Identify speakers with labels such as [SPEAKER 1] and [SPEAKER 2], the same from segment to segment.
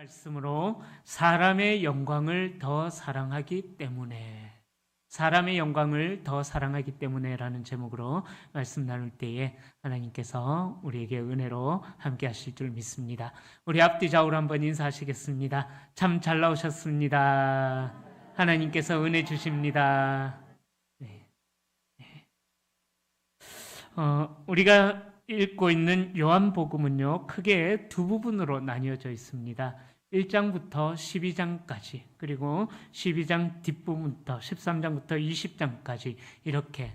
[SPEAKER 1] 말씀으로 사람의 영광을 더 사랑하기 때문에, 사람의 영광을 더 사랑하기 때문에라는 제목으로 말씀 나눌 때에 하나님께서 우리에게 은혜로 함께 하실 줄 믿습니다. 우리 앞뒤 좌우로 한번 인사하시겠습니다. 참 잘 나오셨습니다. 하나님께서 은혜 주십니다. 네. 우리가 읽고 있는 요한복음은요, 크게 두 부분으로 나뉘어져 있습니다. 1장부터 12장까지, 그리고 12장 뒷부분부터 13장부터 20장까지 이렇게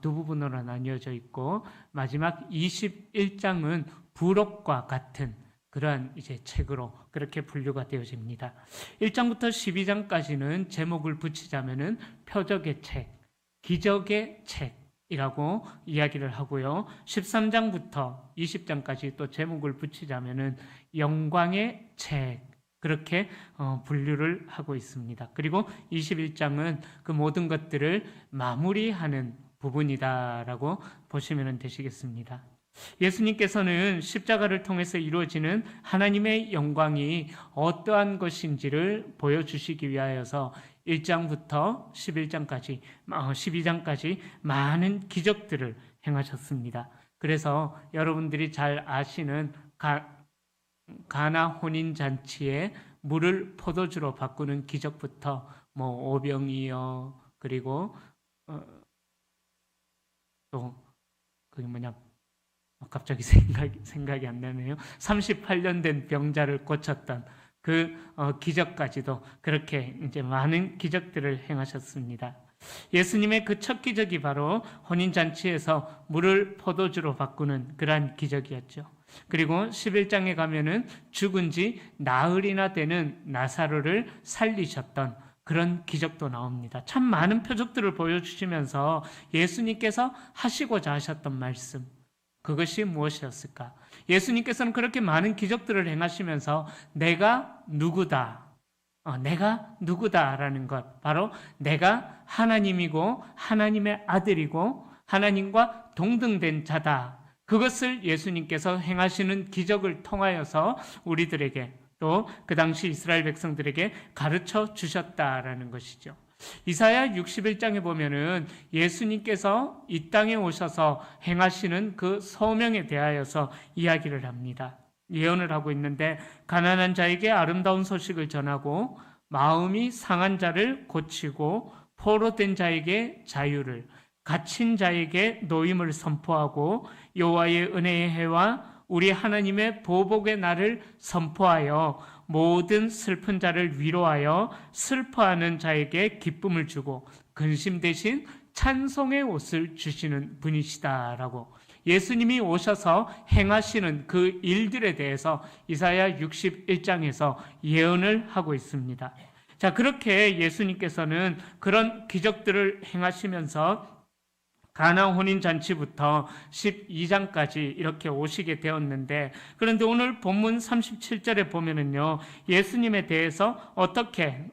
[SPEAKER 1] 두 부분으로 나뉘어져 있고, 마지막 21장은 부록과 같은 그러한 이제 책으로 그렇게 분류가 되어집니다. 1장부터 12장까지는 제목을 붙이자면은 표적의 책, 기적의 책, 이라고 이야기를 하고요. 13장부터 20장까지 또 제목을 붙이자면은 영광의 책, 그렇게 분류를 하고 있습니다. 그리고 21장은 그 모든 것들을 마무리하는 부분이다라고 보시면 되시겠습니다. 예수님께서는 십자가를 통해서 이루어지는 하나님의 영광이 어떠한 것인지를 보여주시기 위하여서 1장부터 11장까지, 12장까지 많은 기적들을 행하셨습니다. 그래서 여러분들이 잘 아시는 가나 혼인잔치에 물을 포도주로 바꾸는 기적부터 오병이어, 그리고 또 그게 뭐냐, 갑자기 생각이 안 나네요. 38년 된 병자를 고쳤던 그 기적까지도 그렇게 이제 많은 기적들을 행하셨습니다. 예수님의 그 첫 기적이 바로 혼인잔치에서 물을 포도주로 바꾸는 그러한 기적이었죠. 그리고 11장에 가면은 죽은 지 나흘이나 되는 나사로를 살리셨던 그런 기적도 나옵니다. 참 많은 표적들을 보여주시면서 예수님께서 하시고자 하셨던 말씀, 그것이 무엇이었을까? 예수님께서는 그렇게 많은 기적들을 행하시면서 내가 누구다, 내가 누구다라는 것, 바로 내가 하나님이고 하나님의 아들이고 하나님과 동등된 자다, 그것을 예수님께서 행하시는 기적을 통하여서 우리들에게, 또 그 당시 이스라엘 백성들에게 가르쳐 주셨다라는 것이죠. 이사야 61장에 보면은 예수님께서 이 땅에 오셔서 행하시는 그 소명에 대하여서 이야기를 합니다. 예언을 하고 있는데, 가난한 자에게 아름다운 소식을 전하고 마음이 상한 자를 고치고 포로된 자에게 자유를, 갇힌 자에게 노임을 선포하고 여호와의 은혜의 해와 우리 하나님의 보복의 날을 선포하여 모든 슬픈 자를 위로하여 슬퍼하는 자에게 기쁨을 주고 근심 대신 찬송의 옷을 주시는 분이시다라고 예수님이 오셔서 행하시는 그 일들에 대해서 이사야 61장에서 예언을 하고 있습니다. 자, 그렇게 예수님께서는 그런 기적들을 행하시면서 가나 혼인잔치부터 12장까지 이렇게 오시게 되었는데, 그런데 오늘 본문 37절에 보면은요, 예수님에 대해서 어떻게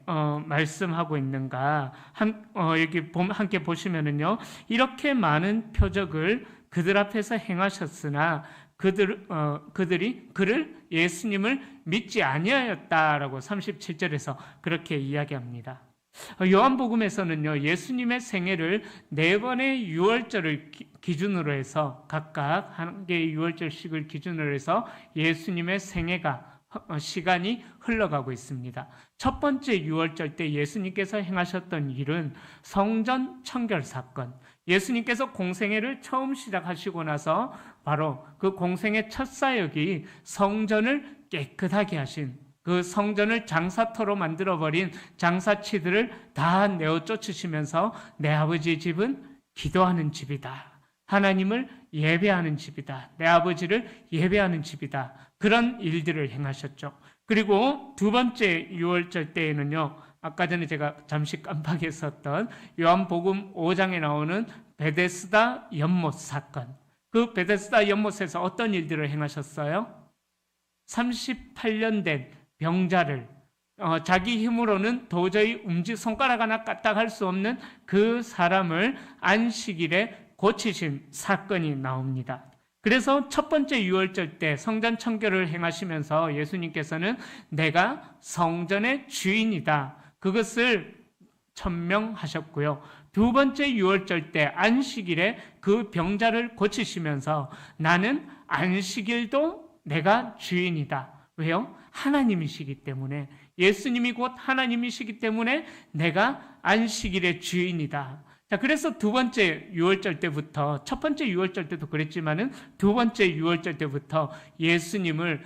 [SPEAKER 1] 말씀하고 있는가, 여기 함께 보시면은요, 이렇게 많은 표적을 그들 앞에서 행하셨으나 그들이 그를, 예수님을 믿지 아니하였다라고 37절에서 그렇게 이야기합니다. 요한복음에서는요, 예수님의 생애를 4번의 유월절을 기준으로 해서, 각각 한 개의 유월절씩을 기준으로 해서 예수님의 생애가, 시간이 흘러가고 있습니다. 첫 번째 유월절 때 예수님께서 행하셨던 일은 성전 청결 사건, 예수님께서 공생애를 처음 시작하시고 나서 바로 그 공생애 첫 사역이 성전을 깨끗하게 하신, 그 성전을 장사터로 만들어버린 장사치들을 다 내어 쫓으시면서 내 아버지 집은 기도하는 집이다, 하나님을 예배하는 집이다, 내 아버지를 예배하는 집이다, 그런 일들을 행하셨죠. 그리고 두 번째 유월절 때에는요, 아까 전에 제가 잠시 깜빡했었던 요한복음 5장에 나오는 베데스다 연못 사건, 그 베데스다 연못에서 어떤 일들을 행하셨어요? 38년 된 병자를, 자기 힘으로는 도저히 손가락 하나 까딱할 수 없는 그 사람을 안식일에 고치신 사건이 나옵니다. 그래서 첫 번째 유월절 때 성전 청결을 행하시면서 예수님께서는 내가 성전의 주인이다, 그것을 천명하셨고요. 두 번째 유월절 때 안식일에 그 병자를 고치시면서 나는 안식일도 내가 주인이다. 왜요? 하나님이시기 때문에, 예수님이 곧 하나님이시기 때문에 내가 안식일의 주인이다. 자, 그래서 두 번째 유월절 때부터, 첫 번째 유월절 때도 그랬지만은 두 번째 유월절 때부터 예수님을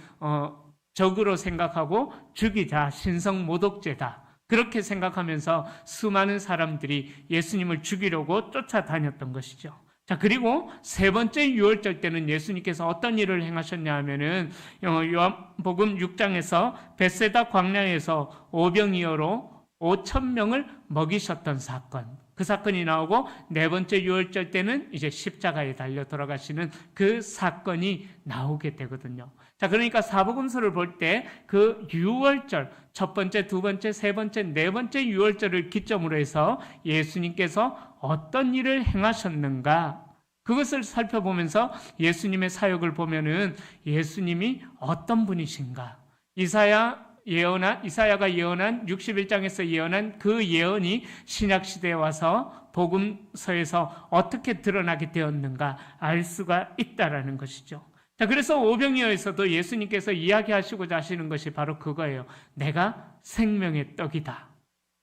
[SPEAKER 1] 적으로 생각하고 죽이자, 신성모독죄다, 그렇게 생각하면서 수많은 사람들이 예수님을 죽이려고 쫓아다녔던 것이죠. 자, 그리고 세 번째 유월절 때는 예수님께서 어떤 일을 행하셨냐 하면은 요한복음 6장에서 벳세다 광야에서 오병이어로 5,000명을 먹이셨던 사건, 그 사건이 나오고, 네 번째 유월절 때는 이제 십자가에 달려 돌아가시는 그 사건이 나오게 되거든요. 자, 그러니까 사복음서를 볼 때 그 유월절, 첫 번째, 두 번째, 세 번째, 네 번째 유월절을 기점으로 해서 예수님께서 어떤 일을 행하셨는가, 그것을 살펴보면서 예수님의 사역을 보면은 예수님이 어떤 분이신가, 이사야가 예언한 61장에서 예언한 그 예언이 신약시대에 와서 복음서에서 어떻게 드러나게 되었는가 알 수가 있다라는 것이죠. 자, 그래서 오병이어에서도 예수님께서 이야기하시고자 하시는 것이 바로 그거예요. 내가 생명의 떡이다.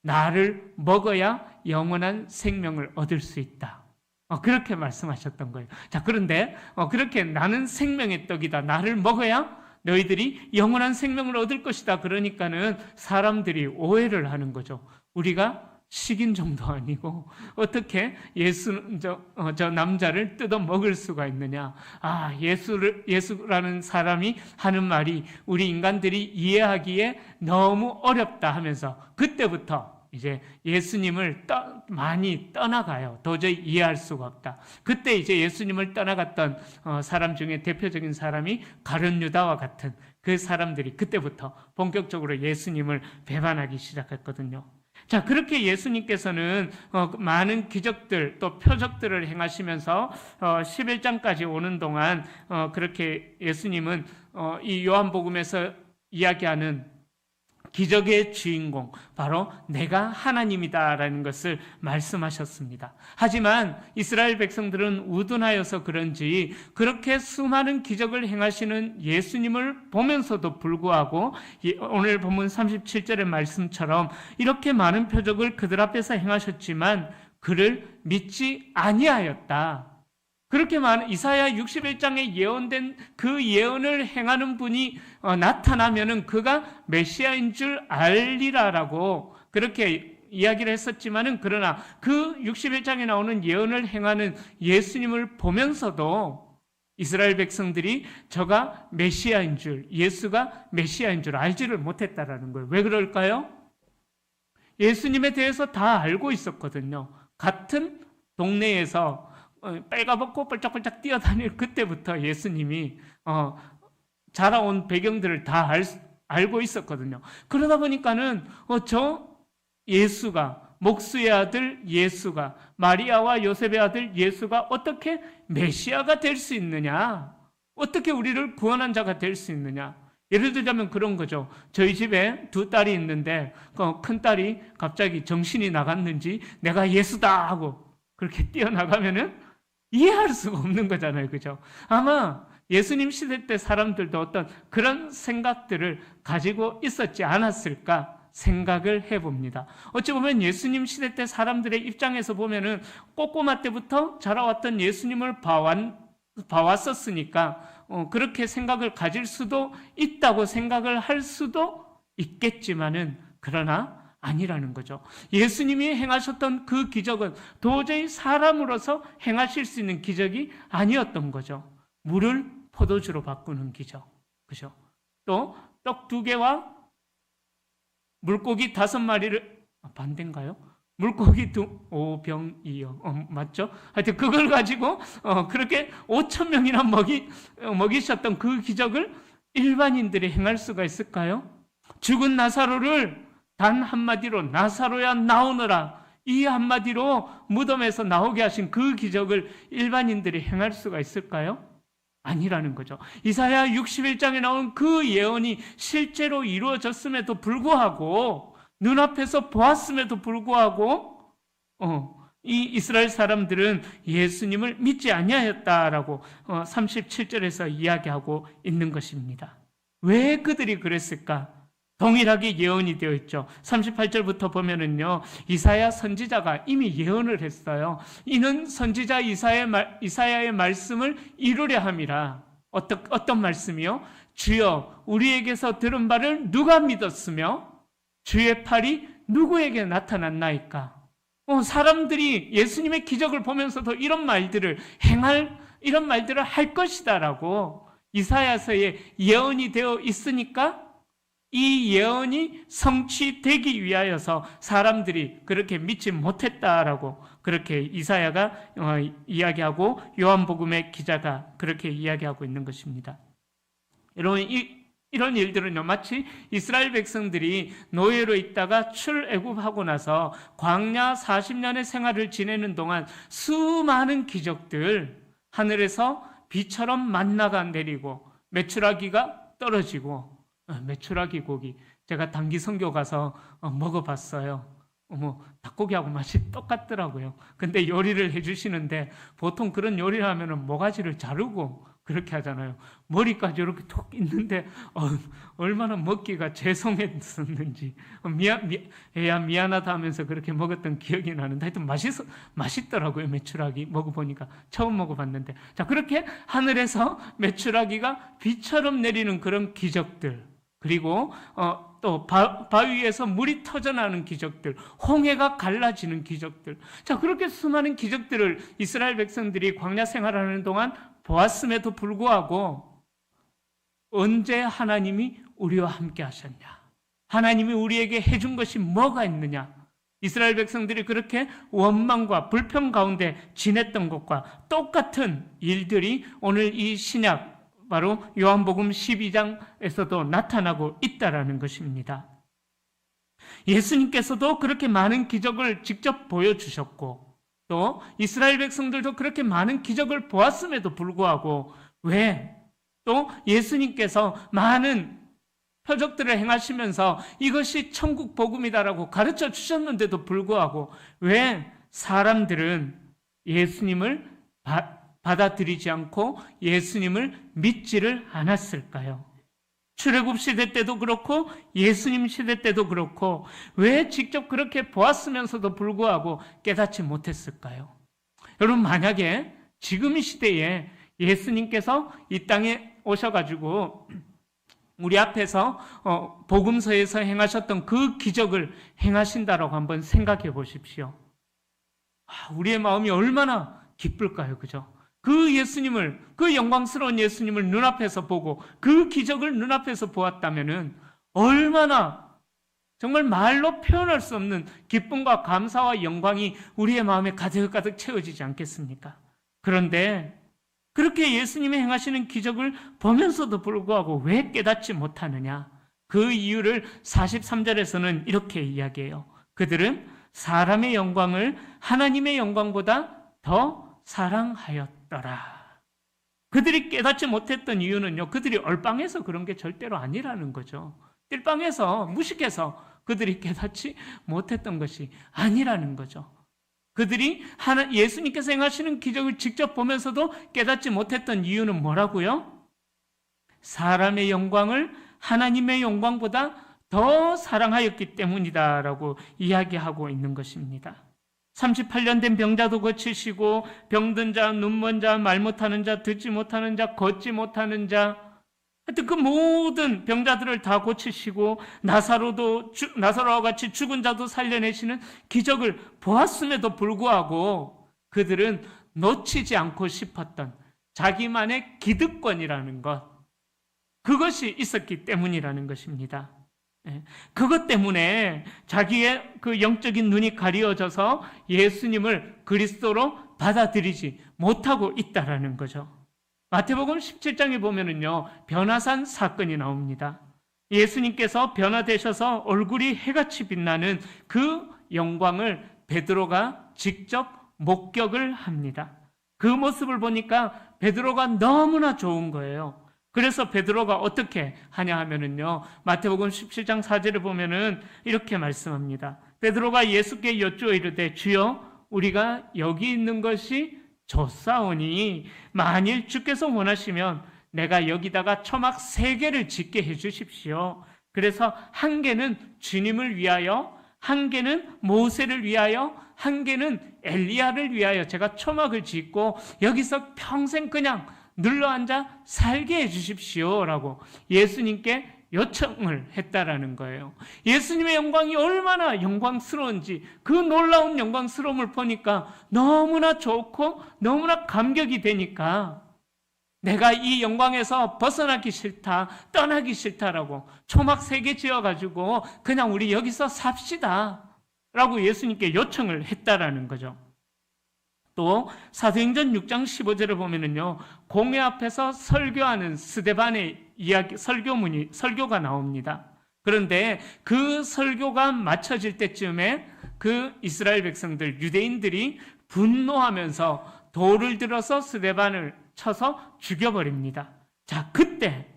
[SPEAKER 1] 나를 먹어야 영원한 생명을 얻을 수 있다. 그렇게 말씀하셨던 거예요. 자, 그런데 그렇게 나는 생명의 떡이다, 나를 먹어야 너희들이 영원한 생명을 얻을 것이다, 그러니까는 사람들이 오해를 하는 거죠. 우리가 식인종도 아니고 어떻게 저 남자를 뜯어 먹을 수가 있느냐. 예수라는 사람이 하는 말이 우리 인간들이 이해하기에 너무 어렵다 하면서 그때부터 이제 예수님을 많이 떠나가요. 도저히 이해할 수가 없다. 그때 이제 예수님을 떠나갔던 사람 중에 대표적인 사람이 가룟 유다와 같은 그 사람들이 그때부터 본격적으로 예수님을 배반하기 시작했거든요. 자, 그렇게 예수님께서는 많은 기적들 또 표적들을 행하시면서 11장까지 오는 동안 그렇게 예수님은 이 요한복음에서 이야기하는 기적의 주인공, 바로 내가 하나님이다라는 것을 말씀하셨습니다. 하지만 이스라엘 백성들은 우둔하여서 그런지 그렇게 수많은 기적을 행하시는 예수님을 보면서도 불구하고 오늘 본문 37절의 말씀처럼 이렇게 많은 표적을 그들 앞에서 행하셨지만 그를 믿지 아니하였다. 그렇게 많은 이사야 61장에 예언된 그 예언을 행하는 분이 나타나면은 그가 메시아인 줄 알리라라고 그렇게 이야기를 했었지만은, 그러나 그 61장에 나오는 예언을 행하는 예수님을 보면서도 이스라엘 백성들이 저가 메시아인 줄, 예수가 메시아인 줄 알지를 못했다라는 거예요. 왜 그럴까요? 예수님에 대해서 다 알고 있었거든요. 같은 동네에서 빨가벗고 펄짝펄짝 뛰어다닐 그때부터 예수님이 자라온 배경들을 다 알고 있었거든요. 그러다 보니까는 저 예수가, 목수의 아들 예수가, 마리아와 요셉의 아들 예수가 어떻게 메시아가 될 수 있느냐, 어떻게 우리를 구원한 자가 될 수 있느냐. 예를 들자면 그런 거죠. 저희 집에 두 딸이 있는데 큰 딸이 갑자기 정신이 나갔는지 내가 예수다 하고 그렇게 뛰어나가면은 이해할 수가 없는 거잖아요. 그죠? 아마 예수님 시대 때 사람들도 어떤 그런 생각들을 가지고 있었지 않았을까 생각을 해봅니다. 어찌 보면 예수님 시대 때 사람들의 입장에서 보면은 꼬꼬마 때부터 자라왔던 예수님을 봐왔었으니까 그렇게 생각을 가질 수도 있다고 생각을 할 수도 있겠지만은, 그러나 아니라는 거죠. 예수님이 행하셨던 그 기적은 도저히 사람으로서 행하실 수 있는 기적이 아니었던 거죠. 물을 포도주로 바꾸는 기적, 그죠? 또 떡 2개와 물고기 5마리를 반대인가요? 물고기 5병이요. 맞죠? 하여튼 그걸 가지고 그렇게 5,000명이나 먹이셨던 그 기적을 일반인들이 행할 수가 있을까요? 죽은 나사로를 단 한마디로 나사로야 나오너라, 이 한마디로 무덤에서 나오게 하신 그 기적을 일반인들이 행할 수가 있을까요? 아니라는 거죠. 이사야 61장에 나온 그 예언이 실제로 이루어졌음에도 불구하고, 눈앞에서 보았음에도 불구하고 이 이스라엘 사람들은 예수님을 믿지 아니하였다라고 37절에서 이야기하고 있는 것입니다. 왜 그들이 그랬을까? 동일하게 예언이 되어 있죠. 38절부터 보면은요, 이사야 선지자가 이미 예언을 했어요. 이는 선지자 이사야의 말씀을 이루려 함이라. 어떤 말씀이요? 주여, 우리에게서 들은 바를 누가 믿었으며 주의 팔이 누구에게 나타났나이까? 사람들이 예수님의 기적을 보면서도 이런 말들을 할 것이다라고 이사야서에 예언이 되어 있으니까 이 예언이 성취되기 위하여서 사람들이 그렇게 믿지 못했다라고 그렇게 이사야가 이야기하고 요한복음의 기자가 그렇게 이야기하고 있는 것입니다. 여러분, 이런 일들은요, 마치 이스라엘 백성들이 노예로 있다가 출애굽하고 나서 광야 40년의 생활을 지내는 동안 수많은 기적들, 하늘에서 비처럼 만나가 내리고 메추라기가 떨어지고, 메추라기 고기 제가 단기 선교 가서 먹어봤어요. 닭고기하고 맛이 똑같더라고요. 근데 요리를 해주시는데 보통 그런 요리를 하면은 모가지를 자르고 그렇게 하잖아요. 머리까지 이렇게 톡 있는데 얼마나 먹기가 죄송했었는지 미안하다 하면서 그렇게 먹었던 기억이 나는데 하여튼 맛있더라고요. 메추라기 먹어보니까 처음 먹어봤는데, 자, 그렇게 하늘에서 메추라기가 비처럼 내리는 그런 기적들, 그리고 또 바위에서 물이 터져나오는 기적들, 홍해가 갈라지는 기적들, 자, 그렇게 수많은 기적들을 이스라엘 백성들이 광야 생활하는 동안 보았음에도 불구하고 언제 하나님이 우리와 함께 하셨냐? 하나님이 우리에게 해준 것이 뭐가 있느냐? 이스라엘 백성들이 그렇게 원망과 불평 가운데 지냈던 것과 똑같은 일들이 오늘 이 신약 바로 요한복음 12장에서도 나타나고 있다라는 것입니다. 예수님께서도 그렇게 많은 기적을 직접 보여주셨고 또 이스라엘 백성들도 그렇게 많은 기적을 보았음에도 불구하고 왜 또 예수님께서 많은 표적들을 행하시면서 이것이 천국 복음이다라고 가르쳐 주셨는데도 불구하고 왜 사람들은 예수님을 받아들이지 않고 예수님을 믿지를 않았을까요? 출애굽 시대 때도 그렇고 예수님 시대 때도 그렇고 왜 직접 그렇게 보았으면서도 불구하고 깨닫지 못했을까요? 여러분, 만약에 지금 이 시대에 예수님께서 이 땅에 오셔가지고 우리 앞에서 복음서에서 행하셨던 그 기적을 행하신다라고 한번 생각해 보십시오. 우리의 마음이 얼마나 기쁠까요? 그죠? 그 예수님을, 그 영광스러운 예수님을 눈앞에서 보고 그 기적을 눈앞에서 보았다면은 얼마나 정말 말로 표현할 수 없는 기쁨과 감사와 영광이 우리의 마음에 가득가득 채워지지 않겠습니까? 그런데 그렇게 예수님이 행하시는 기적을 보면서도 불구하고 왜 깨닫지 못하느냐? 그 이유를 43절에서는 이렇게 이야기해요. 그들은 사람의 영광을 하나님의 영광보다 더 사랑하였더라. 그들이 깨닫지 못했던 이유는요, 그들이 얼빵해서 그런 게 절대로 아니라는 거죠. 띨빵해서 무식해서 그들이 깨닫지 못했던 것이 아니라는 거죠. 그들이 예수님께서 행하시는 기적을 직접 보면서도 깨닫지 못했던 이유는 뭐라고요? 사람의 영광을 하나님의 영광보다 더 사랑하였기 때문이다라고 이야기하고 있는 것입니다. 38년 된 병자도 고치시고 병든 자, 눈먼 자, 말 못하는 자, 듣지 못하는 자, 걷지 못하는 자, 하여튼 그 모든 병자들을 다 고치시고 나사로와 같이 죽은 자도 살려내시는 기적을 보았음에도 불구하고 그들은 놓치지 않고 싶었던 자기만의 기득권이라는 것, 그것이 있었기 때문이라는 것입니다. 그것 때문에 자기의 그 영적인 눈이 가리워져서 예수님을 그리스도로 받아들이지 못하고 있다라는 거죠. 마태복음 17장에 보면은요, 변화산 사건이 나옵니다. 예수님께서 변화되셔서 얼굴이 해같이 빛나는 그 영광을 베드로가 직접 목격을 합니다. 그 모습을 보니까 베드로가 너무나 좋은 거예요. 그래서 베드로가 어떻게 하냐 하면은요, 마태복음 17장 4절을 보면은 이렇게 말씀합니다. 베드로가 예수께 여쭈어 이르되 주여 우리가 여기 있는 것이 좋사오니 만일 주께서 원하시면 내가 여기다가 초막 3개를 짓게 해 주십시오. 그래서 한 개는 주님을 위하여, 한 개는 모세를 위하여, 한 개는 엘리야를 위하여 제가 초막을 짓고 여기서 평생 그냥 눌러앉아 살게 해 주십시오 라고 예수님께 요청을 했다라는 거예요. 예수님의 영광이 얼마나 영광스러운지 그 놀라운 영광스러움을 보니까 너무나 좋고 너무나 감격이 되니까 내가 이 영광에서 벗어나기 싫다, 떠나기 싫다라고 초막 3개 지어가지고 그냥 우리 여기서 삽시다 라고 예수님께 요청을 했다라는 거죠. 또 사도행전 6장 15절을 보면은요, 공회 앞에서 설교하는 스데반의 이야기, 설교가 나옵니다. 그런데 그 설교가 마쳐질 때쯤에 그 이스라엘 백성들, 유대인들이 분노하면서 돌을 들어서 스데반을 쳐서 죽여버립니다. 자, 그때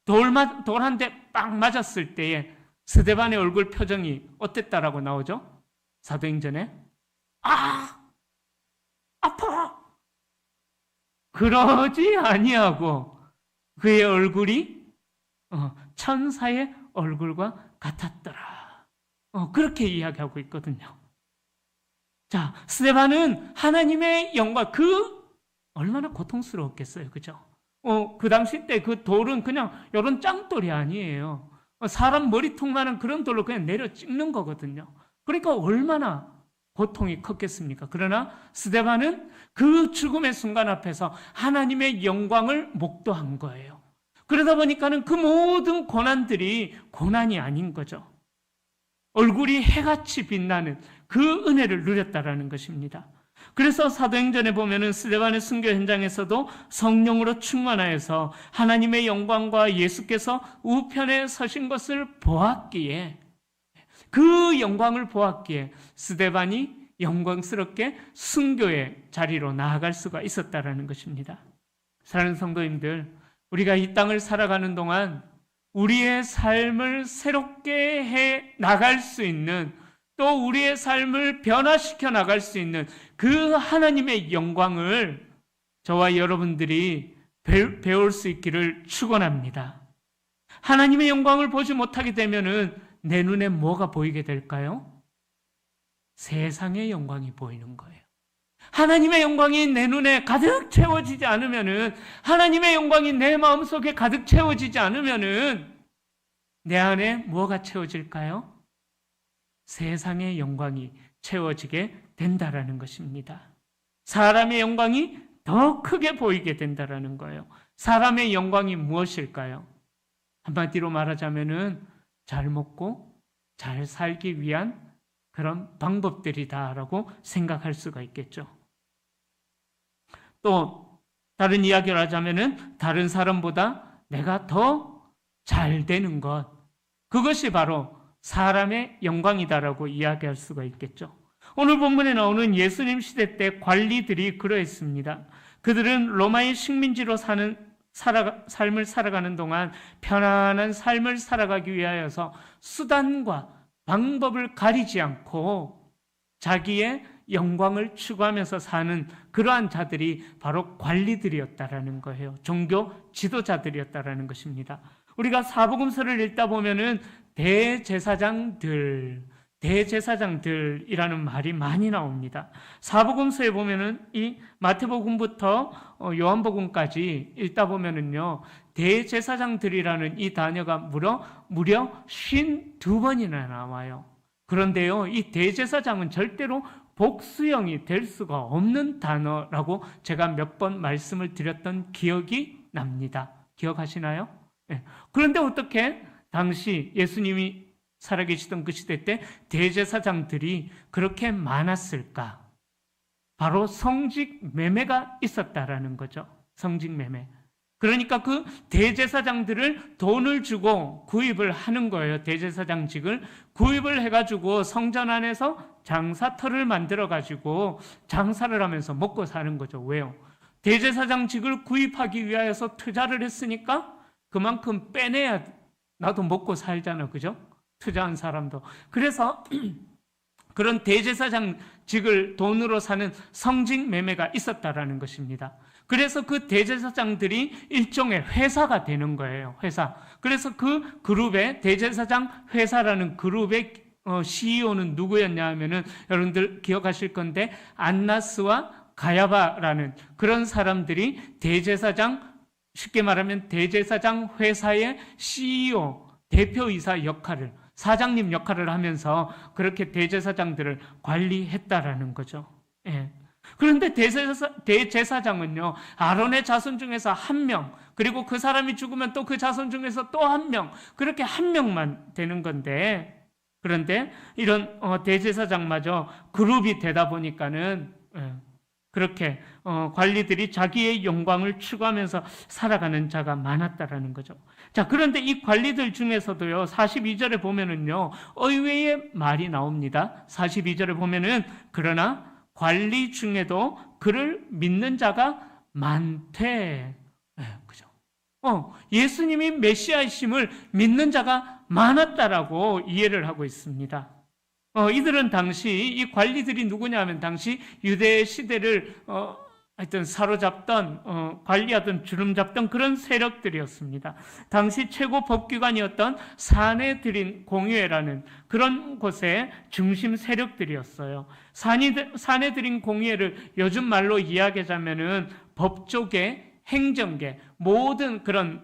[SPEAKER 1] 돌 한 대 빡 맞았을 때에 스데반의 얼굴 표정이 어땠다라고 나오죠? 사도행전에 아파! 그러지 아니하고 그의 얼굴이 천사의 얼굴과 같았더라. 그렇게 이야기하고 있거든요. 자, 스데반은 하나님의 영광, 얼마나 고통스러웠겠어요. 그죠? 그 당시 때 그 돌은 그냥 이런 짱돌이 아니에요. 사람 머리통만한 그런 돌로 그냥 내려 찍는 거거든요. 그러니까 얼마나 고통이 컸겠습니까? 그러나 스데반은 그 죽음의 순간 앞에서 하나님의 영광을 목도한 거예요. 그러다 보니까는 그 모든 고난들이 고난이 아닌 거죠. 얼굴이 해같이 빛나는 그 은혜를 누렸다라는 것입니다. 그래서 사도행전에 보면은 스데반의 순교 현장에서도 성령으로 충만하여서 하나님의 영광과 예수께서 우편에 서신 것을 보았기에, 그 영광을 보았기에 스데반이 영광스럽게 순교의 자리로 나아갈 수가 있었다라는 것입니다. 사랑하는 성도님들, 우리가 이 땅을 살아가는 동안 우리의 삶을 새롭게 해 나갈 수 있는, 또 우리의 삶을 변화시켜 나갈 수 있는 그 하나님의 영광을 저와 여러분들이 배울 수 있기를 축원합니다. 하나님의 영광을 보지 못하게 되면은 내 눈에 뭐가 보이게 될까요? 세상의 영광이 보이는 거예요. 하나님의 영광이 내 눈에 가득 채워지지 않으면은, 하나님의 영광이 내 마음속에 가득 채워지지 않으면은 내 안에 뭐가 채워질까요? 세상의 영광이 채워지게 된다라는 것입니다. 사람의 영광이 더 크게 보이게 된다라는 거예요. 사람의 영광이 무엇일까요? 한마디로 말하자면은 잘 먹고 잘 살기 위한 그런 방법들이다라고 생각할 수가 있겠죠. 또 다른 이야기를 하자면은 다른 사람보다 내가 더 잘 되는 것, 그것이 바로 사람의 영광이다라고 이야기할 수가 있겠죠. 오늘 본문에 나오는 예수님 시대 때 관리들이 그러했습니다. 그들은 로마의 식민지로 삶을 살아가는 동안 편안한 삶을 살아가기 위하여서 수단과 방법을 가리지 않고 자기의 영광을 추구하면서 사는 그러한 자들이 바로 관리들이었다라는 거예요. 종교 지도자들이었다라는 것입니다. 우리가 사복음서를 읽다 보면은 대제사장들이라는 말이 많이 나옵니다. 사복음서에 보면은 이 마태복음부터 요한복음까지 읽다 보면은요, 대제사장들이라는 이 단어가 무려 52번이나 나와요. 그런데요, 이 대제사장은 절대로 복수형이 될 수가 없는 단어라고 제가 몇 번 말씀을 드렸던 기억이 납니다. 기억하시나요? 네. 그런데 어떻게 당시 예수님이 살아계시던 그 시대 때 대제사장들이 그렇게 많았을까? 바로 성직 매매가 있었다라는 거죠. 성직 매매. 그러니까 그 대제사장들을 돈을 주고 구입을 하는 거예요. 대제사장직을 구입을 해가지고 성전 안에서 장사터를 만들어가지고 장사를 하면서 먹고 사는 거죠. 왜요? 대제사장직을 구입하기 위하여서 투자를 했으니까 그만큼 빼내야 나도 먹고 살잖아. 그죠? 투자한 사람도. 그래서 그런 대제사장직을 돈으로 사는 성직 매매가 있었다라는 것입니다. 그래서 그 대제사장들이 일종의 회사가 되는 거예요. 회사. 그래서 그 그룹의 대제사장 회사라는 그룹의 CEO는 누구였냐 하면은 여러분들 기억하실 건데 안나스와 가야바라는 그런 사람들이 대제사장, 쉽게 말하면 대제사장 회사의 CEO, 대표이사 역할을, 사장님 역할을 하면서 그렇게 대제사장들을 관리했다라는 거죠. 예. 그런데 대제사장은요, 아론의 자손 중에서 한 명, 그리고 그 사람이 죽으면 또 그 자손 중에서 또 한 명, 그렇게 한 명만 되는 건데, 그런데 이런 대제사장마저 그룹이 되다 보니까는 그렇게 관리들이 자기의 영광을 추구하면서 살아가는 자가 많았다라는 거죠. 자, 그런데 이 관리들 중에서도요, 42절에 보면은요, 의외의 말이 나옵니다. 42절에 보면은, 그러나 관리 중에도 그를 믿는 자가 많대. 그죠? 예수님이 메시아이심을 믿는 자가 많았다라고 이해를 하고 있습니다. 이들은 당시, 이 관리들이 누구냐 하면 당시 유대 시대를 하여튼 사로잡던, 관리하던, 주름잡던 그런 세력들이었습니다. 당시 최고 법기관이었던 사내들인 공의회라는 그런 곳의 중심 세력들이었어요. 사내들인 공의회를 요즘 말로 이야기하자면은 법조계, 행정계, 모든 그런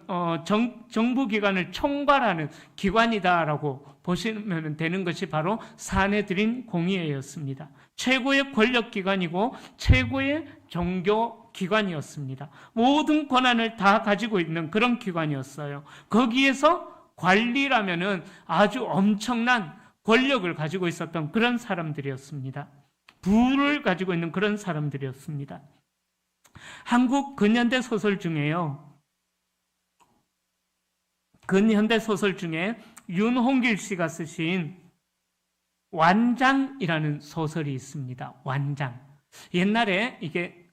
[SPEAKER 1] 정부기관을 총괄하는 기관이다라고 보시면 되는 것이 바로 사내들인 공의회였습니다. 최고의 권력기관이고 최고의 종교기관이었습니다. 모든 권한을 다 가지고 있는 그런 기관이었어요. 거기에서 관리라면은 아주 엄청난 권력을 가지고 있었던 그런 사람들이었습니다. 부를 가지고 있는 그런 사람들이었습니다. 한국 근현대 소설 중에요. 근현대 소설 중에 윤홍길 씨가 쓰신 완장이라는 소설이 있습니다. 완장. 옛날에 이게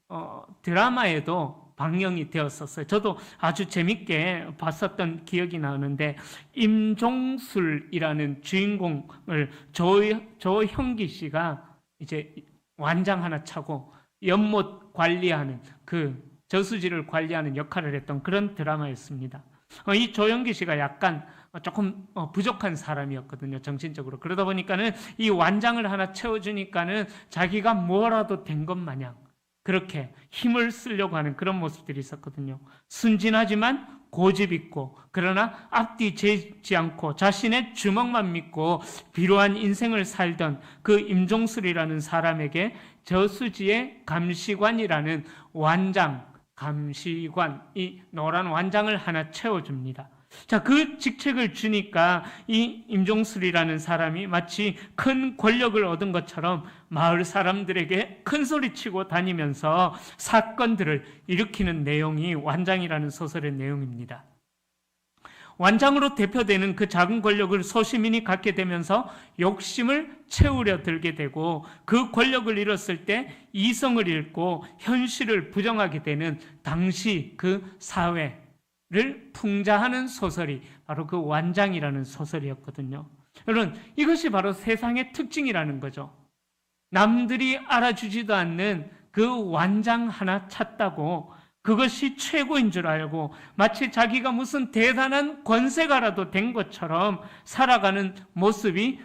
[SPEAKER 1] 드라마에도 방영이 되었었어요. 저도 아주 재밌게 봤었던 기억이 나는데 임종술이라는 주인공을 조형기 씨가 이제 완장 하나 차고 연못 관리하는 그 저수지를 관리하는 역할을 했던 그런 드라마였습니다. 이 조영기 씨가 약간 조금 부족한 사람이었거든요, 정신적으로. 그러다 보니까는 이 완장을 하나 채워주니까는 자기가 뭐라도 된 것 마냥 그렇게 힘을 쓰려고 하는 그런 모습들이 있었거든요. 순진하지만 고집 있고, 그러나 앞뒤 재지 않고 자신의 주먹만 믿고 비루한 인생을 살던 그 임종술이라는 사람에게 저수지의 감시관이라는 완장, 감시관, 이 노란 완장을 하나 채워줍니다. 자, 그 직책을 주니까 이 임종술이라는 사람이 마치 큰 권력을 얻은 것처럼 마을 사람들에게 큰 소리치고 다니면서 사건들을 일으키는 내용이 완장이라는 소설의 내용입니다. 완장으로 대표되는 그 작은 권력을 소시민이 갖게 되면서 욕심을 채우려 들게 되고, 그 권력을 잃었을 때 이성을 잃고 현실을 부정하게 되는 당시 그 사회를 풍자하는 소설이 바로 그 완장이라는 소설이었거든요. 여러분, 이것이 바로 세상의 특징이라는 거죠. 남들이 알아주지도 않는 그 완장 하나 찾다고 그것이 최고인 줄 알고 마치 자기가 무슨 대단한 권세가라도 된 것처럼 살아가는 모습이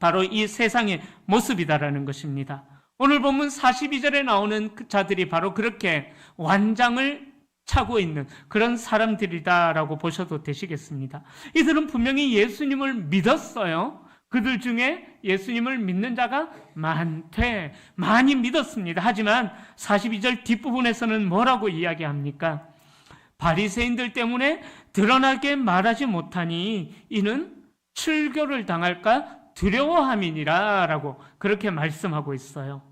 [SPEAKER 1] 바로 이 세상의 모습이다라는 것입니다. 오늘 본문 42절에 나오는 그 자들이 바로 그렇게 완장을 차고 있는 그런 사람들이다라고 보셔도 되시겠습니다. 이들은 분명히 예수님을 믿었어요. 그들 중에 예수님을 믿는 자가 많대. 많이 믿었습니다. 하지만 42절 뒷부분에서는 뭐라고 이야기합니까? 바리새인들 때문에 드러나게 말하지 못하니 이는 출교를 당할까 두려워함이니라 라고 그렇게 말씀하고 있어요.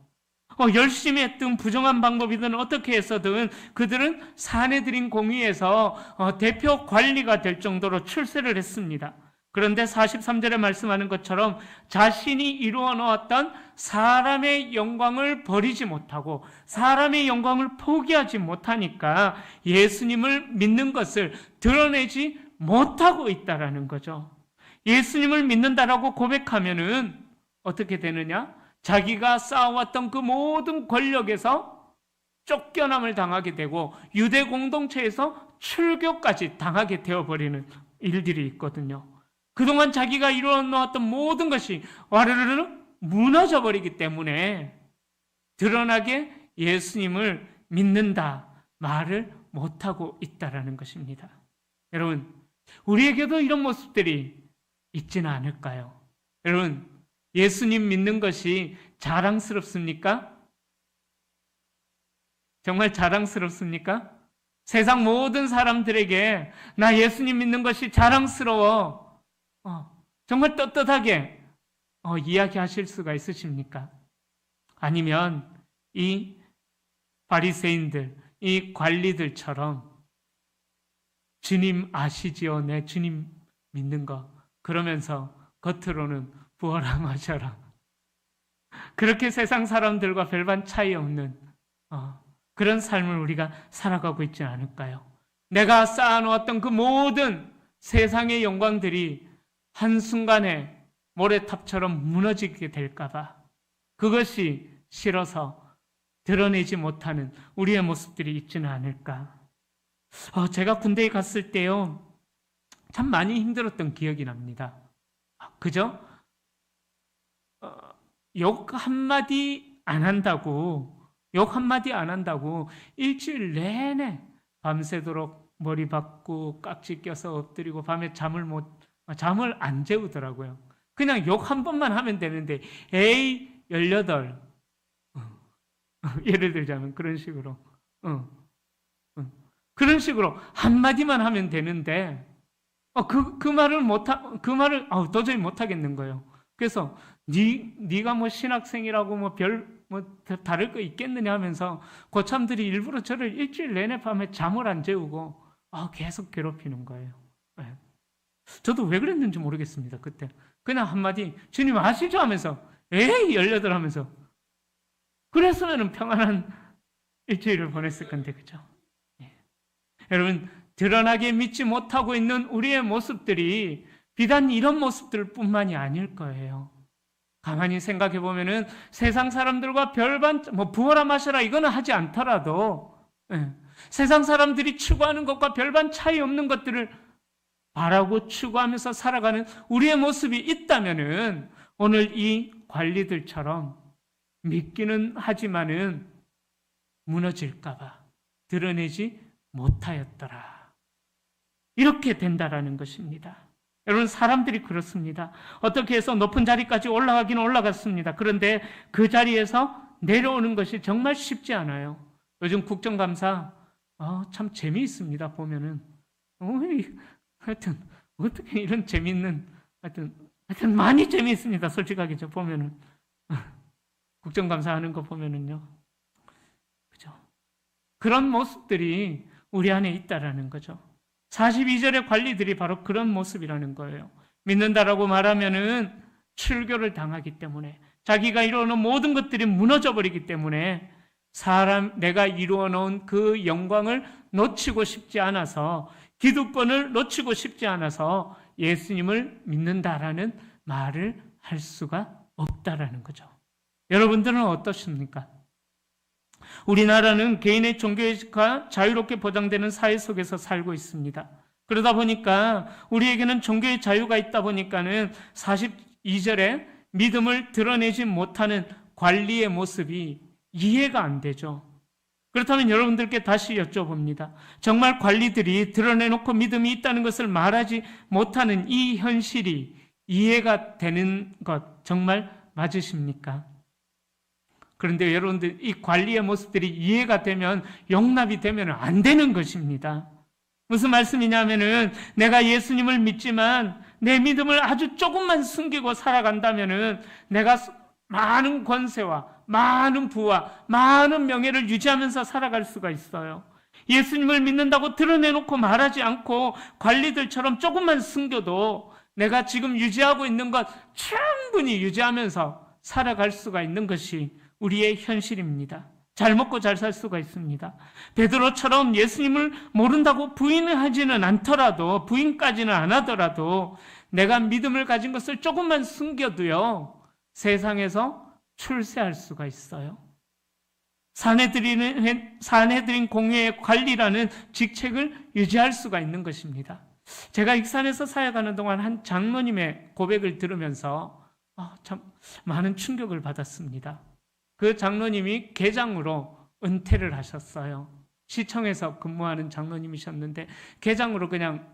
[SPEAKER 1] 열심히 했든 부정한 방법이든 어떻게 해서든 그들은 사내들인 공의에서 대표 관리가 될 정도로 출세를 했습니다. 그런데 43절에 말씀하는 것처럼 자신이 이루어 놓았던 사람의 영광을 버리지 못하고 사람의 영광을 포기하지 못하니까 예수님을 믿는 것을 드러내지 못하고 있다라는 거죠. 예수님을 믿는다라고 고백하면은 어떻게 되느냐? 자기가 쌓아왔던 그 모든 권력에서 쫓겨남을 당하게 되고 유대 공동체에서 출교까지 당하게 되어버리는 일들이 있거든요. 그동안 자기가 이루어 놓았던 모든 것이 와르르르 무너져 버리기 때문에 드러나게 예수님을 믿는다 말을 못하고 있다라는 것입니다. 여러분, 우리에게도 이런 모습들이 있지는 않을까요? 여러분, 예수님 믿는 것이 자랑스럽습니까? 정말 자랑스럽습니까? 세상 모든 사람들에게 나 예수님 믿는 것이 자랑스러워. 정말 떳떳하게 이야기하실 수가 있으십니까? 아니면 이 바리새인들, 이 관리들처럼 주님 아시지요? 내 주님 믿는 거. 그러면서 겉으로는 부어라 마셔라. 그렇게 세상 사람들과 별반 차이 없는 그런 삶을 우리가 살아가고 있지 않을까요? 내가 쌓아놓았던 그 모든 세상의 영광들이 한순간에 모래탑처럼 무너지게 될까봐 그것이 싫어서 드러내지 못하는 우리의 모습들이 있지는 않을까. 제가 군대에 갔을 때요, 참 많이 힘들었던 기억이 납니다. 그죠? 욕 한마디 안 한다고 일주일 내내 밤새도록 머리 박고 깍지 껴서 엎드리고 밤에 잠을 안 재우더라고요. 그냥 욕 한 번만 하면 되는데 에이 18 예를 들자면 그런 식으로 그런 식으로 한마디만 하면 되는데 그 말을 도저히 못 하겠는 거예요. 그래서 네가 뭐 신학생이라고 뭐 다를 거 있겠느냐 하면서 고참들이 일부러 저를 일주일 내내 밤에 잠을 안 재우고 계속 괴롭히는 거예요. 네. 저도 왜 그랬는지 모르겠습니다. 그때 그냥 한마디 주님 아시죠 하면서 에이 18 하면서 그랬으면 평안한 일주일을 보냈을 건데, 그죠? 네. 여러분, 드러나게 믿지 못하고 있는 우리의 모습들이 비단 이런 모습들 뿐만이 아닐 거예요. 가만히 생각해 보면은 세상 사람들과 별반 부어라 마셔라 이거는 하지 않더라도 세상 사람들이 추구하는 것과 별반 차이 없는 것들을 바라고 추구하면서 살아가는 우리의 모습이 있다면은 오늘 이 관리들처럼 믿기는 하지만은 무너질까봐 드러내지 못하였더라. 이렇게 된다라는 것입니다. 여러분, 사람들이 그렇습니다. 어떻게 해서 높은 자리까지 올라가긴 올라갔습니다. 그런데 그 자리에서 내려오는 것이 정말 쉽지 않아요. 요즘 국정감사 참 재미있습니다. 보면은 하여튼 어떻게 이런 재미있는 하여튼 많이 재미있습니다. 솔직하게 저 보면은 국정감사 하는 거 보면은요, 그죠? 그런 모습들이 우리 안에 있다라는 거죠. 42절의 관리들이 바로 그런 모습이라는 거예요. 믿는다라고 말하면은 출교를 당하기 때문에 자기가 이루어놓은 모든 것들이 무너져 버리기 때문에 내가 이루어놓은 그 영광을 놓치고 싶지 않아서 기득권을 놓치고 싶지 않아서 예수님을 믿는다라는 말을 할 수가 없다라는 거죠. 여러분들은 어떠십니까? 우리나라는 개인의 종교가 자유롭게 보장되는 사회 속에서 살고 있습니다. 그러다 보니까 우리에게는 종교의 자유가 있다 보니까는 42절에 믿음을 드러내지 못하는 관리의 모습이 이해가 안 되죠. 그렇다면 여러분들께 다시 여쭤봅니다. 정말 관리들이 드러내놓고 믿음이 있다는 것을 말하지 못하는 이 현실이 이해가 되는 것 정말 맞으십니까? 그런데 여러분들, 이 관리의 모습들이 이해가 되면, 용납이 되면 안 되는 것입니다. 무슨 말씀이냐면은 내가 예수님을 믿지만 내 믿음을 아주 조금만 숨기고 살아간다면은 내가 많은 권세와 많은 부와 많은 명예를 유지하면서 살아갈 수가 있어요. 예수님을 믿는다고 드러내놓고 말하지 않고 관리들처럼 조금만 숨겨도 내가 지금 유지하고 있는 것 충분히 유지하면서 살아갈 수가 있는 것이 우리의 현실입니다. 잘 먹고 잘 살 수가 있습니다. 베드로처럼 예수님을 모른다고 부인을 하지는 않더라도, 부인까지는 안 하더라도 내가 믿음을 가진 것을 조금만 숨겨도요, 세상에서 출세할 수가 있어요. 사내들인 공회의 관리라는 직책을 유지할 수가 있는 것입니다. 제가 익산에서 사역하는 동안 한 장로님의 고백을 들으면서 참 많은 충격을 받았습니다. 그 장로님이 계장으로 은퇴를 하셨어요. 시청에서 근무하는 장로님이셨는데 계장으로 그냥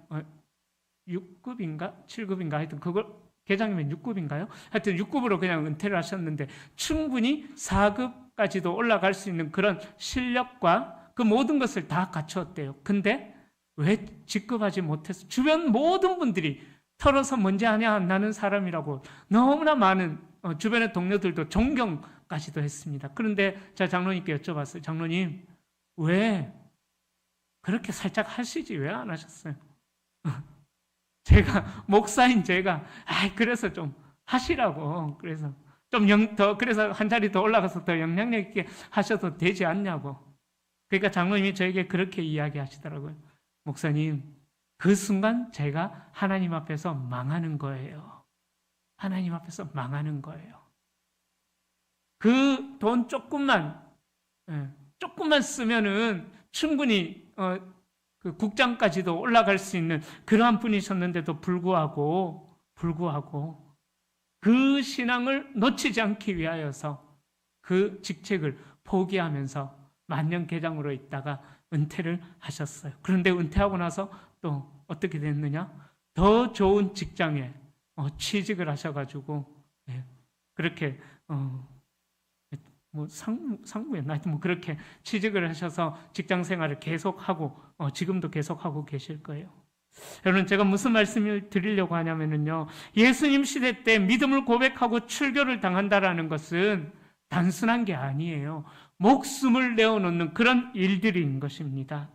[SPEAKER 1] 6급인가 7급인가 하여튼 그걸 계장이면 6급인가요? 하여튼 6급으로 그냥 은퇴를 하셨는데 충분히 4급까지도 올라갈 수 있는 그런 실력과 그 모든 것을 다 갖추었대요. 근데 왜 직급하지 못해서 주변 모든 분들이 털어서 뭔지 아냐 나는 사람이라고 너무나 많은 주변의 동료들도 존경까지도 했습니다. 그런데 제가 장로님께 여쭤봤어요. 장로님, 왜 그렇게 살짝 하시지 왜 안 하셨어요? 제가 목사인 제가 그래서 좀 하시라고 그래서 그래서 한 자리 더 올라가서 더 영향력 있게 하셔도 되지 않냐고. 그러니까 장로님이 저에게 그렇게 이야기하시더라고요. 목사님, 그 순간 제가 하나님 앞에서 망하는 거예요. 하나님 앞에서 망하는 거예요. 그 돈 조금만 쓰면은 충분히 그 국장까지도 올라갈 수 있는 그러한 분이셨는데도 불구하고 그 신앙을 놓치지 않기 위하여서 그 직책을 포기하면서 만년계장으로 있다가 은퇴를 하셨어요. 그런데 은퇴하고 나서 또 어떻게 됐느냐? 더 좋은 직장에 취직을 하셔가지고 그렇게 상무였나? 하여튼 뭐 그렇게 취직을 하셔서 직장 생활을 계속하고 지금도 계속하고 계실 거예요. 여러분, 제가 무슨 말씀을 드리려고 하냐면요, 예수님 시대 때 믿음을 고백하고 출교를 당한다라는 것은 단순한 게 아니에요. 목숨을 내어놓는 그런 일들인 것입니다.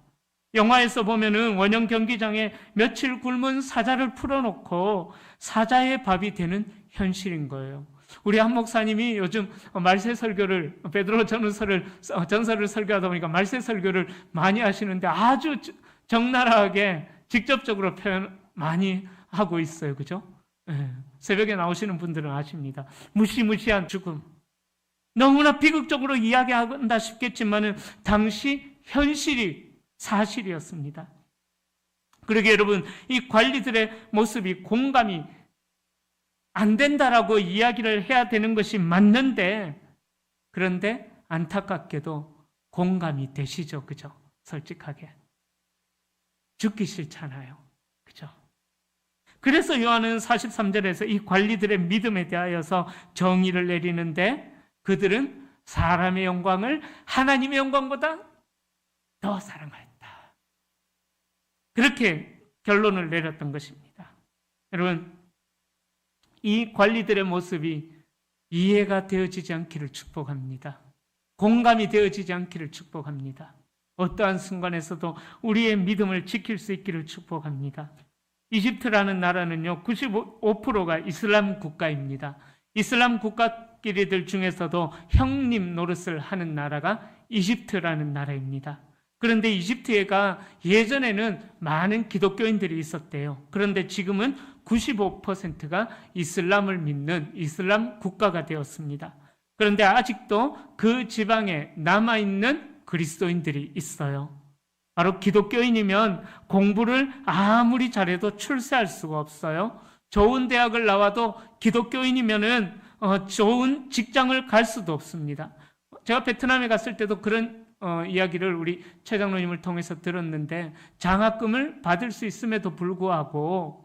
[SPEAKER 1] 영화에서 보면은 원형 경기장에 며칠 굶은 사자를 풀어놓고 사자의 밥이 되는 현실인 거예요. 우리 한 목사님이 요즘 말세 설교를, 베드로 전서를 설교하다 보니까 말세 설교를 많이 하시는데 아주 적나라하게 직접적으로 표현 많이 하고 있어요. 그죠? 새벽에 나오시는 분들은 아십니다. 무시무시한 죽음. 너무나 비극적으로 이야기한다 싶겠지만은 당시 현실이 사실이었습니다. 그러게 여러분, 이 관리들의 모습이 공감이 안 된다라고 이야기를 해야 되는 것이 맞는데, 그런데 안타깝게도 공감이 되시죠. 그죠? 솔직하게. 죽기 싫잖아요. 그죠? 그래서 요한은 43절에서 이 관리들의 믿음에 대하여서 정의를 내리는데, 그들은 사람의 영광을 하나님의 영광보다 더 사랑하였다. 그렇게 결론을 내렸던 것입니다. 여러분, 이 관리들의 모습이 이해가 되어지지 않기를 축복합니다. 공감이 되어지지 않기를 축복합니다. 어떠한 순간에서도 우리의 믿음을 지킬 수 있기를 축복합니다. 이집트라는 나라는요, 95%가 이슬람 국가입니다. 이슬람 국가끼리들 중에서도 형님 노릇을 하는 나라가 이집트라는 나라입니다. 그런데 이집트가 예전에는 많은 기독교인들이 있었대요. 그런데 지금은 95%가 이슬람을 믿는 이슬람 국가가 되었습니다. 그런데 아직도 그 지방에 남아있는 그리스도인들이 있어요. 바로 기독교인이면 공부를 아무리 잘해도 출세할 수가 없어요. 좋은 대학을 나와도 기독교인이면은 좋은 직장을 갈 수도 없습니다. 제가 베트남에 갔을 때도 그런 이야기를 우리 최 장로님을 통해서 들었는데, 장학금을 받을 수 있음에도 불구하고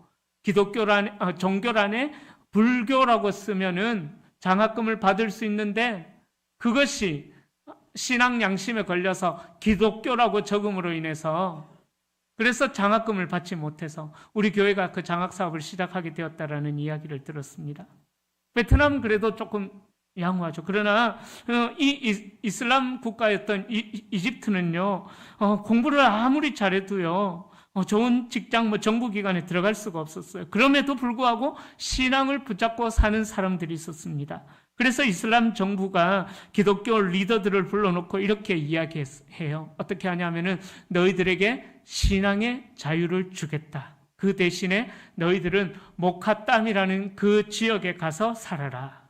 [SPEAKER 1] 종교란에 불교라고 쓰면은 장학금을 받을 수 있는데 그것이 신앙 양심에 걸려서 기독교라고 적음으로 인해서 그래서 장학금을 받지 못해서 우리 교회가 그 장학 사업을 시작하게 되었다라는 이야기를 들었습니다. 베트남은 그래도 조금 양호하죠. 그러나 이 이슬람 국가였던 이집트는요, 공부를 아무리 잘해도요, 좋은 직장, 정부기관에 들어갈 수가 없었어요. 그럼에도 불구하고 신앙을 붙잡고 사는 사람들이 있었습니다. 그래서 이슬람 정부가 기독교 리더들을 불러놓고 이렇게 이야기해요. 어떻게 하냐면은 너희들에게 신앙의 자유를 주겠다. 그 대신에 너희들은 모카땀이라는 그 지역에 가서 살아라.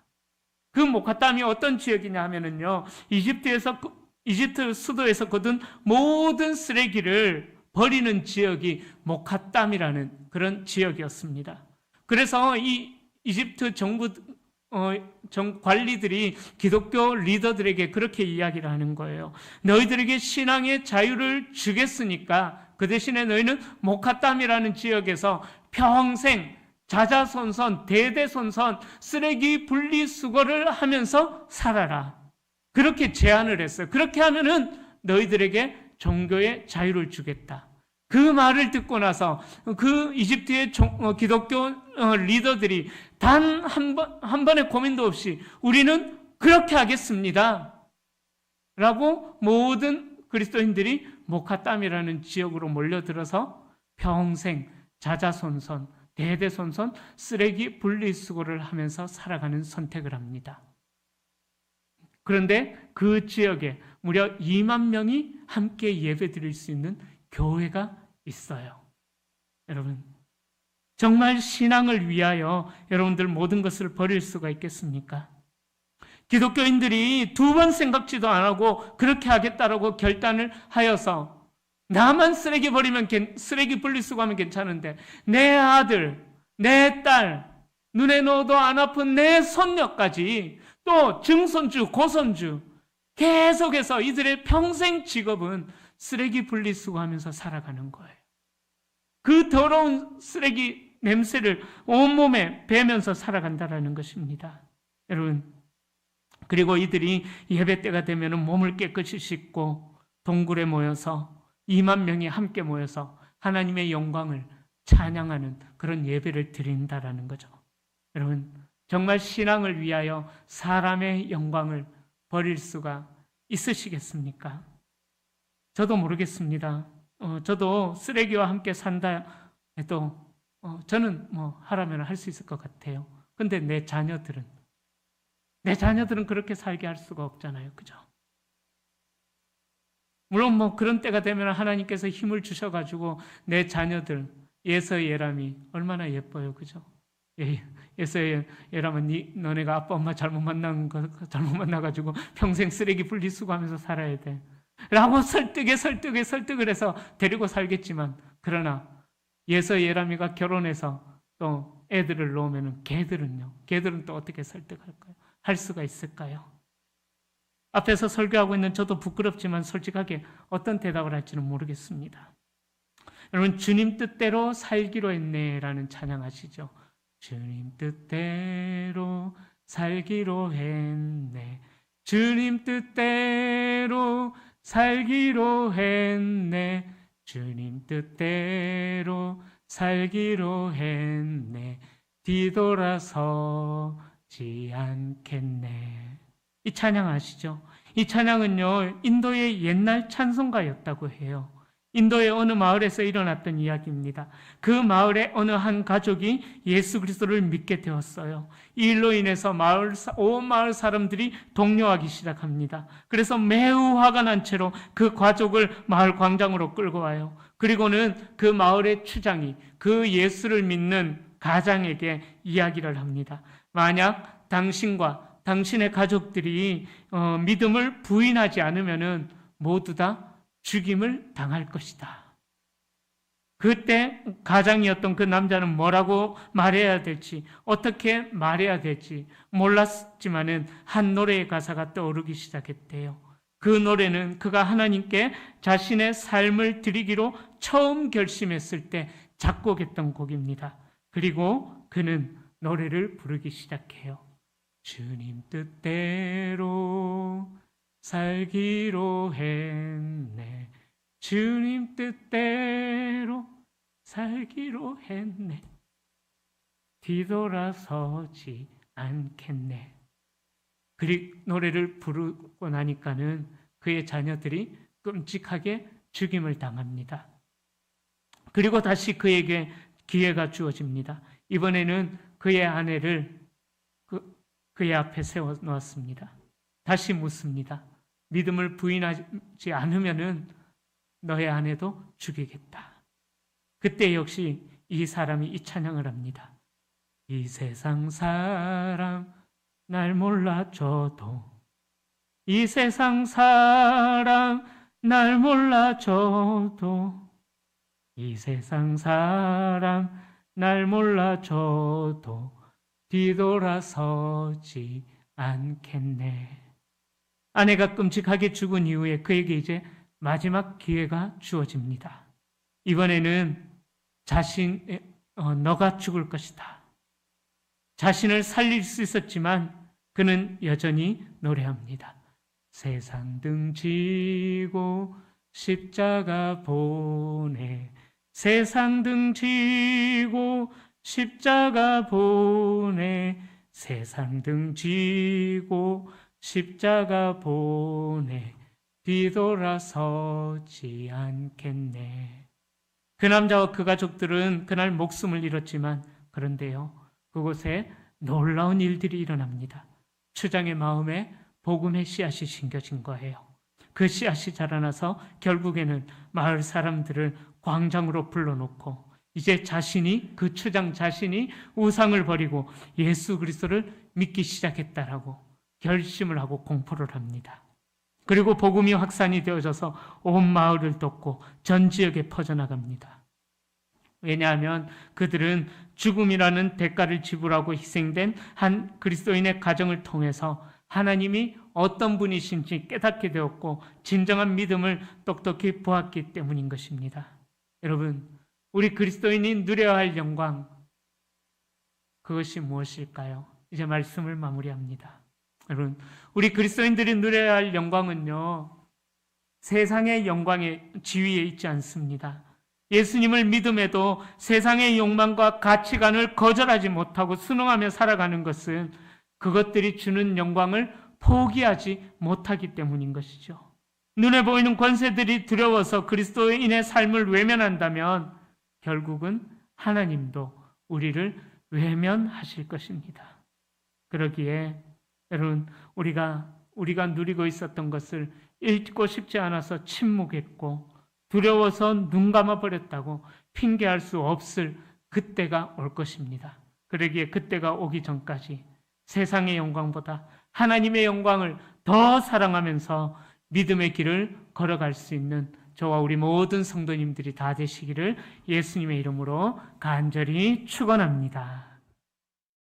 [SPEAKER 1] 그 모카땀이 어떤 지역이냐 하면은요, 이집트 수도에서 거둔 모든 쓰레기를 버리는 지역이 모카땀이라는 그런 지역이었습니다. 그래서 이 이집트 정부 관리들이 기독교 리더들에게 그렇게 이야기를 하는 거예요. 너희들에게 신앙의 자유를 주겠으니까 그 대신에 너희는 모카땀이라는 지역에서 평생 자자손손, 대대손손 쓰레기 분리수거를 하면서 살아라. 그렇게 제안을 했어요. 그렇게 하면은 너희들에게 종교의 자유를 주겠다. 그 말을 듣고 나서 그 이집트의 기독교 리더들이 단 한 번의 고민도 없이 우리는 그렇게 하겠습니다. 라고 모든 그리스도인들이 모카땀이라는 지역으로 몰려들어서 평생 자자손손, 대대손손 쓰레기 분리수거를 하면서 살아가는 선택을 합니다. 그런데 그 지역에 무려 2만 명이 함께 예배드릴 수 있는 교회가 있어요. 여러분, 정말 신앙을 위하여 여러분들 모든 것을 버릴 수가 있겠습니까? 기독교인들이 두 번 생각지도 안 하고 그렇게 하겠다라고 결단을 하여서 나만 쓰레기 분리수거하면 괜찮은데 내 아들, 내 딸, 눈에 넣어도 안 아픈 내 손녀까지 또 증손주, 고손주 계속해서 이들의 평생 직업은 쓰레기 분리수거하면서 살아가는 거예요. 그 더러운 쓰레기 냄새를 온몸에 배면서 살아간다는 것입니다. 여러분, 그리고 이들이 예배 때가 되면 몸을 깨끗이 씻고 동굴에 모여서 2만 명이 함께 모여서 하나님의 영광을 찬양하는 그런 예배를 드린다라는 거죠. 여러분, 정말 신앙을 위하여 사람의 영광을 버릴 수가 있으시겠습니까? 저도 모르겠습니다. 저도 쓰레기와 함께 산다 해도 저는 하라면 할 수 있을 것 같아요. 근데 내 자녀들은 그렇게 살게 할 수가 없잖아요. 그죠? 물론 그런 때가 되면 하나님께서 힘을 주셔가지고 내 자녀들, 예서 예람이 얼마나 예뻐요. 그죠? 예서 예람은 너네가 아빠 엄마 잘못 만나가지고 평생 쓰레기 분리수거하면서 살아야 돼. 라고 설득을 해서 데리고 살겠지만, 그러나 예서 예람이가 결혼해서 또 애들을 놓으면 걔들은 또 어떻게 설득할까요? 할 수가 있을까요? 앞에서 설교하고 있는 저도 부끄럽지만 솔직하게 어떤 대답을 할지는 모르겠습니다. 여러분, 주님 뜻대로 살기로 했네라는 찬양 아시죠? 주님 뜻대로 살기로 했네. 주님 뜻대로 살기로 했네. 주님 뜻대로 살기로 했네. 뒤돌아서지 않겠네. 이 찬양 아시죠? 이 찬양은요, 인도의 옛날 찬송가였다고 해요. 인도의 어느 마을에서 일어났던 이야기입니다. 그 마을의 어느 한 가족이 예수 그리스도를 믿게 되었어요. 이 일로 인해서 온 마을 사람들이 동요하기 시작합니다. 그래서 매우 화가 난 채로 그 가족을 마을 광장으로 끌고 와요. 그리고는 그 마을의 추장이 그 예수를 믿는 가장에게 이야기를 합니다. 만약 당신과 당신의 가족들이 믿음을 부인하지 않으면 모두 다 죽임을 당할 것이다. 그때 가장이었던 그 남자는 뭐라고 말해야 될지, 어떻게 말해야 될지 몰랐지만은 한 노래의 가사가 떠오르기 시작했대요. 그 노래는 그가 하나님께 자신의 삶을 드리기로 처음 결심했을 때 작곡했던 곡입니다. 그리고 그는 노래를 부르기 시작해요. 주님 뜻대로 살기로 했네. 주님 뜻대로 살기로 했네. 뒤돌아서지 않겠네. 그 노래를 부르고 나니까는 그의 자녀들이 끔찍하게 죽임을 당합니다. 그리고 다시 그에게 기회가 주어집니다. 이번에는 그의 아내를 그의 앞에 세워 놓았습니다. 다시 묻습니다. 믿음을 부인하지 않으면은 너의 아내도 죽이겠다. 그때 역시 이 사람이 이 찬양을 합니다. 이 세상 사람 날 몰라줘도, 이 세상 사람 날 몰라줘도, 이 세상 사람 날 몰라줘도 뒤돌아서지 않겠네. 아내가 끔찍하게 죽은 이후에 그에게 이제 마지막 기회가 주어집니다. 이번에는 너가 죽을 것이다. 자신을 살릴 수 있었지만 그는 여전히 노래합니다. 세상 등지고 십자가 보내, 세상 등지고 십자가 보내, 세상 등지고 십자가 보내, 뒤돌아서지 않겠네. 그 남자와 그 가족들은 그날 목숨을 잃었지만, 그런데요, 그곳에 놀라운 일들이 일어납니다. 추장의 마음에 복음의 씨앗이 심겨진 거예요. 그 씨앗이 자라나서 결국에는 마을 사람들을 광장으로 불러놓고 이제 그 추장 자신이 우상을 버리고 예수 그리스도를 믿기 시작했다라고 결심을 하고 공포를 합니다. 그리고 복음이 확산이 되어져서 온 마을을 덮고 전 지역에 퍼져나갑니다. 왜냐하면 그들은 죽음이라는 대가를 지불하고 희생된 한 그리스도인의 가정을 통해서 하나님이 어떤 분이신지 깨닫게 되었고 진정한 믿음을 똑똑히 보았기 때문인 것입니다. 여러분, 우리 그리스도인이 누려야 할 영광, 그것이 무엇일까요? 이제 말씀을 마무리합니다. 여러분, 우리 그리스도인들이 누려야 할 영광은요, 세상의 영광의 지위에 있지 않습니다. 예수님을 믿음에도 세상의 욕망과 가치관을 거절하지 못하고 순응하며 살아가는 것은 그것들이 주는 영광을 포기하지 못하기 때문인 것이죠. 눈에 보이는 권세들이 두려워서 그리스도인의 삶을 외면한다면 결국은 하나님도 우리를 외면하실 것입니다. 그러기에 여러분, 우리가 누리고 있었던 것을 읽고 싶지 않아서 침묵했고 두려워서 눈 감아버렸다고 핑계할 수 없을 그때가 올 것입니다. 그러기에 그때가 오기 전까지 세상의 영광보다 하나님의 영광을 더 사랑하면서 믿음의 길을 걸어갈 수 있는 저와 우리 모든 성도님들이 다 되시기를 예수님의 이름으로 간절히 축원합니다.